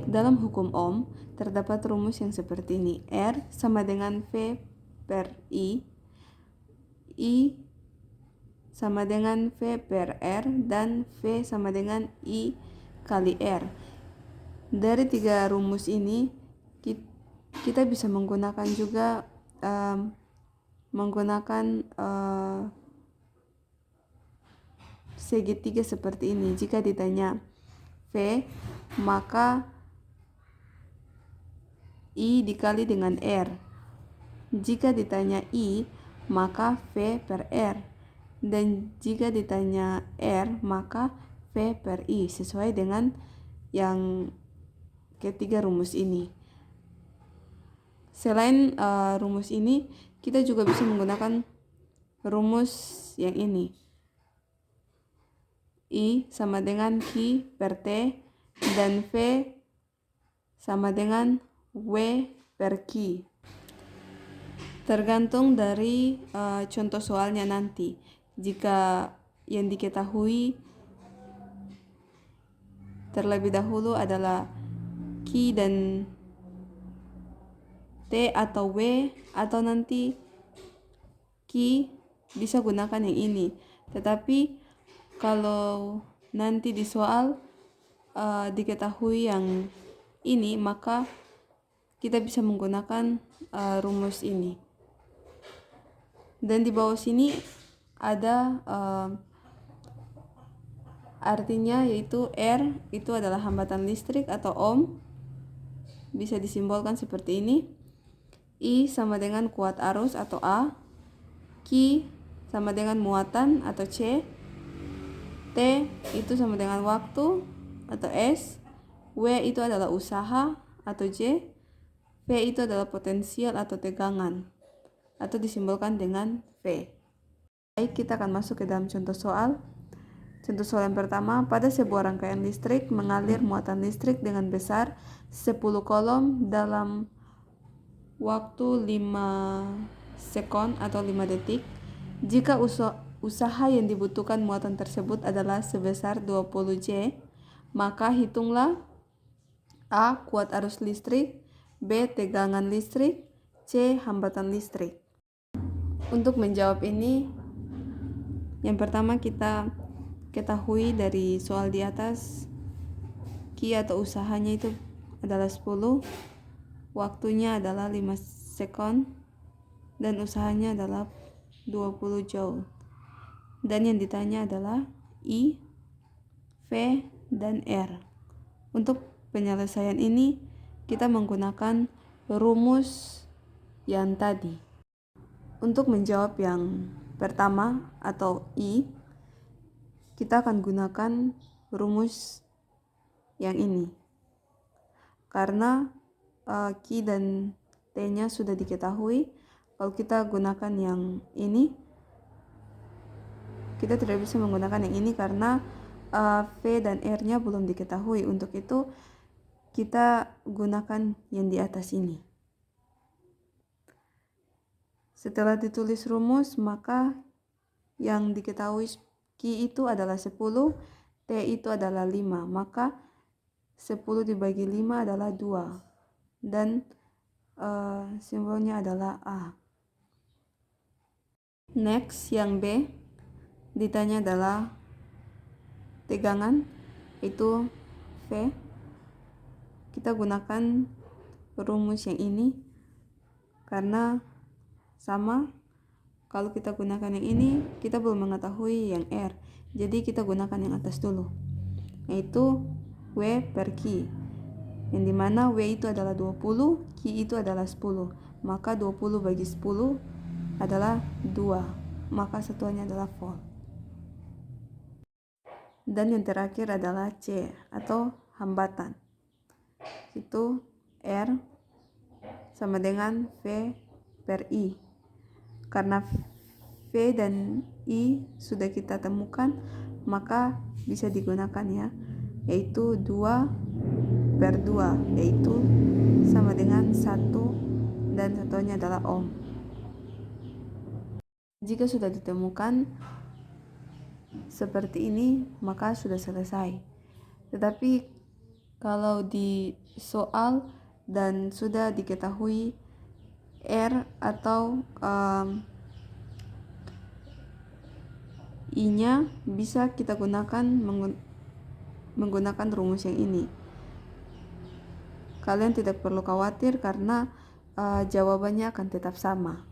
dalam hukum Ohm terdapat rumus yang seperti ini. R sama dengan V per I sama dengan V per R, dan V sama dengan I kali R. Dari tiga rumus ini kita bisa menggunakan juga segitiga seperti ini. Jika ditanya V, maka I dikali dengan R. Jika ditanya I, maka V per R. Dan jika ditanya R, maka V per I, sesuai dengan yang ketiga rumus ini. Selain rumus ini, kita juga bisa menggunakan rumus yang ini. I sama dengan Q per T, dan V sama dengan W per Q. Tergantung dari contoh soalnya nanti. Jika yang diketahui terlebih dahulu adalah Q dan T atau W, atau nanti Q, bisa gunakan yang ini. Tetapi kalau nanti di soal diketahui yang ini, maka kita bisa menggunakan rumus ini. Dan di bawah sini ada artinya, yaitu R itu adalah hambatan listrik atau ohm, bisa disimbolkan seperti ini. I sama dengan kuat arus atau A, Q sama dengan muatan atau C, T itu sama dengan waktu atau S, W itu adalah usaha atau J, V itu adalah potensial atau tegangan, atau disimbolkan dengan V. Baik, kita akan masuk ke dalam contoh soal. Contoh soal yang pertama, pada sebuah rangkaian listrik mengalir muatan listrik dengan besar 10 kolom dalam waktu 5 sekon atau 5 detik. Jika usaha yang dibutuhkan muatan tersebut adalah sebesar 20 J, maka hitunglah A. Kuat arus listrik, B. Tegangan listrik, C. Hambatan listrik. Untuk menjawab ini, yang pertama kita ketahui dari soal di atas, Q atau usahanya itu adalah 10, waktunya adalah 5 sekon, dan usahanya adalah 20 joule. Dan yang ditanya adalah I, V, dan R. Untuk penyelesaian ini kita menggunakan rumus yang tadi. Untuk menjawab yang pertama atau I, kita akan gunakan rumus yang ini. Karena Q dan T-nya sudah diketahui, kalau kita gunakan yang ini, kita tidak bisa menggunakan yang ini karena V dan R-nya belum diketahui. Untuk itu kita gunakan yang di atas ini. Setelah ditulis rumus, maka yang diketahui Q itu adalah 10, T itu adalah 5, maka 10 dibagi 5 adalah 2, dan simbolnya adalah A. Next, yang B ditanya adalah tegangan, itu V. Kita gunakan rumus yang ini karena sama. Kalau kita gunakan yang ini, kita belum mengetahui yang R, jadi kita gunakan yang atas dulu, yaitu W per Q, yang dimana W itu adalah 20, Q itu adalah 10, maka 20 bagi 10 adalah 2, maka satuannya adalah volt. Dan yang terakhir adalah C atau hambatan, itu R sama dengan V per I. Karena V dan I sudah kita temukan, maka bisa digunakan ya, yaitu 2 per 2, yaitu sama dengan 1, dan satunya adalah ohm. Jika sudah ditemukan seperti ini, maka sudah selesai. Tetapi Kalau di soal dan sudah diketahui R atau I-nya, bisa kita gunakan menggunakan rumus yang ini. Kalian tidak perlu khawatir karena jawabannya akan tetap sama.